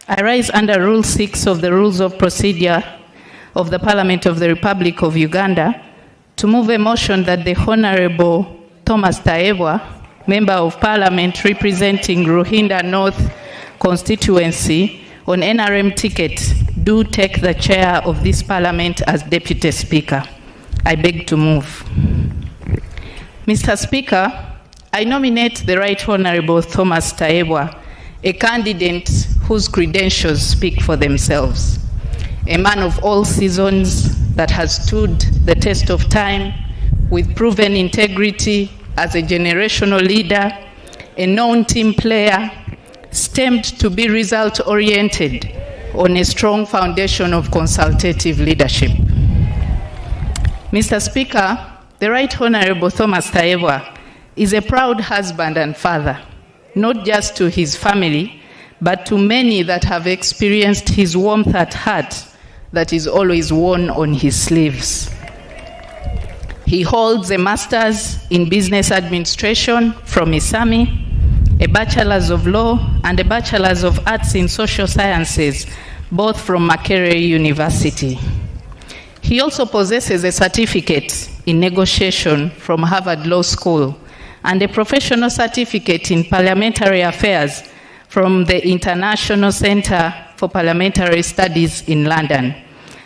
I rise under Rule 6 of the Rules of Procedure of the Parliament of the Republic of Uganda to move a motion that the Honorable Thomas Tayebwa, Member of Parliament representing Ruhinda North constituency on NRM ticket, do take the chair of this Parliament as Deputy Speaker. I beg to move. Mr. Speaker, I nominate the Right Honorable Thomas Tayebwa, a candidate whose credentials speak for themselves. A man of all seasons that has stood the test of time with proven integrity as a generational leader, a known team player, stemmed to be result-oriented on a strong foundation of consultative leadership. Mr. Speaker, the Right Honorable Thomas Tayebwa is a proud husband and father, not just to his family, but to many that have experienced his warmth at heart that is always worn on his sleeves. He holds a Master's in Business Administration from ISAMI, a Bachelor's of Law, and a Bachelor's of Arts in Social Sciences, both from Makerere University. He also possesses a certificate in negotiation from Harvard Law School and a professional certificate in parliamentary affairs from the International Center for Parliamentary Studies in London.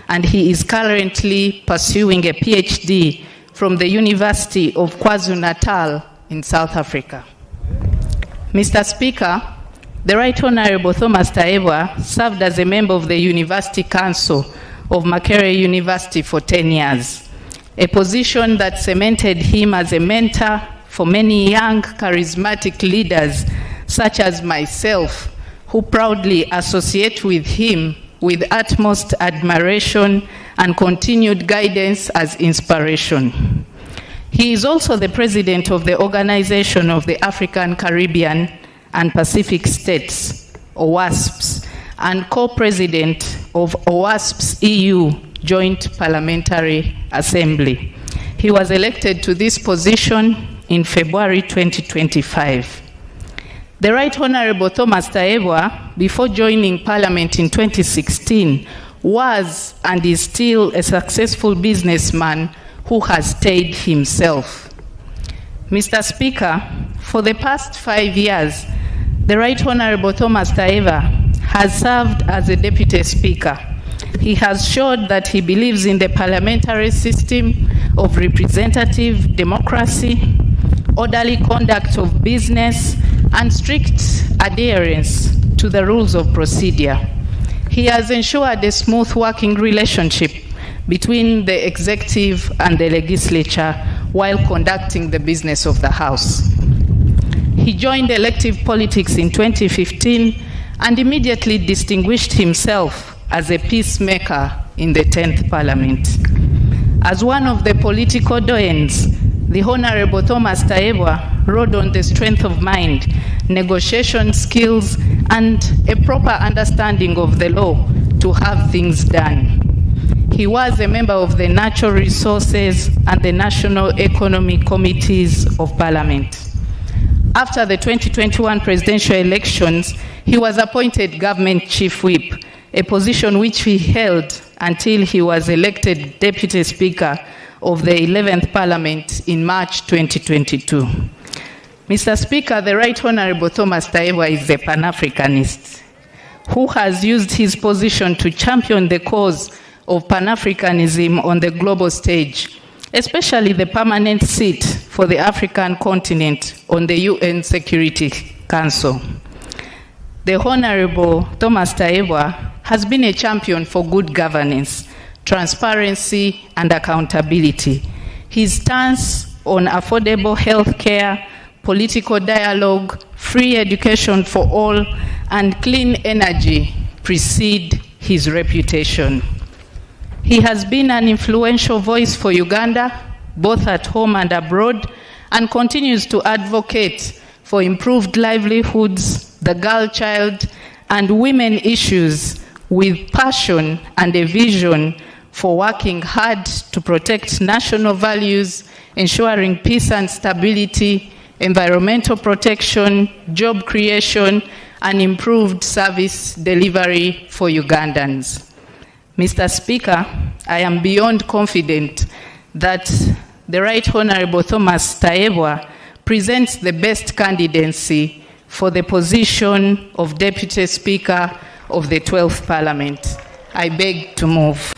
And he is currently pursuing a PhD from the University of KwaZulu-Natal in South Africa. Mr. Speaker, the Right Honorable Thomas Tayebwa served as a member of the University Council of Makerere University for 10 years, a position that cemented him as a mentor for many young, charismatic leaders such as myself, who proudly associate with him with utmost admiration and continued guidance as inspiration. He is also the president of the Organization of the African, Caribbean, and Pacific States, OWASPs, and co-president of OWASP's EU Joint Parliamentary Assembly. He was elected to this position in February 2025. The Right Honorable Thomas Tayebwa, before joining Parliament in 2016, was and is still a successful businessman who has stayed himself. Mr. Speaker, for the past 5 years, the Right Honorable Thomas Tayebwa has served as a Deputy Speaker. He has showed that he believes in the parliamentary system of representative democracy, orderly conduct of business, and strict adherence to the rules of procedure. He has ensured a smooth working relationship between the executive and the legislature while conducting the business of the House. He joined elective politics in 2015 and immediately distinguished himself as a peacemaker in the 10th Parliament. As one of the political doyens, the Honorable Thomas Tayebwa rode on the strength of mind, negotiation skills, and a proper understanding of the law to have things done. He was a member of the Natural Resources and the National Economic Committees of Parliament. After the 2021 presidential elections, he was appointed Government Chief Whip, a position which he held until he was elected Deputy Speaker of the 11th Parliament in March 2022. Mr. Speaker, the Right Honorable Thomas Tayebwa is a Pan-Africanist who has used his position to champion the cause of Pan-Africanism on the global stage, especially the permanent seat for the African continent on the UN Security Council. The Honorable Thomas Tayebwa has been a champion for good governance, transparency, and accountability. His stance on affordable health care, political dialogue, free education for all, and clean energy precede his reputation. He has been an influential voice for Uganda, both at home and abroad, and continues to advocate for improved livelihoods, the girl child, and women issues with passion and a vision for working hard to protect national values, ensuring peace and stability, environmental protection, job creation, and improved service delivery for Ugandans. Mr. Speaker, I am beyond confident that the Right Honourable Thomas Tayebwa presents the best candidacy for the position of Deputy Speaker of the 12th Parliament. I beg to move.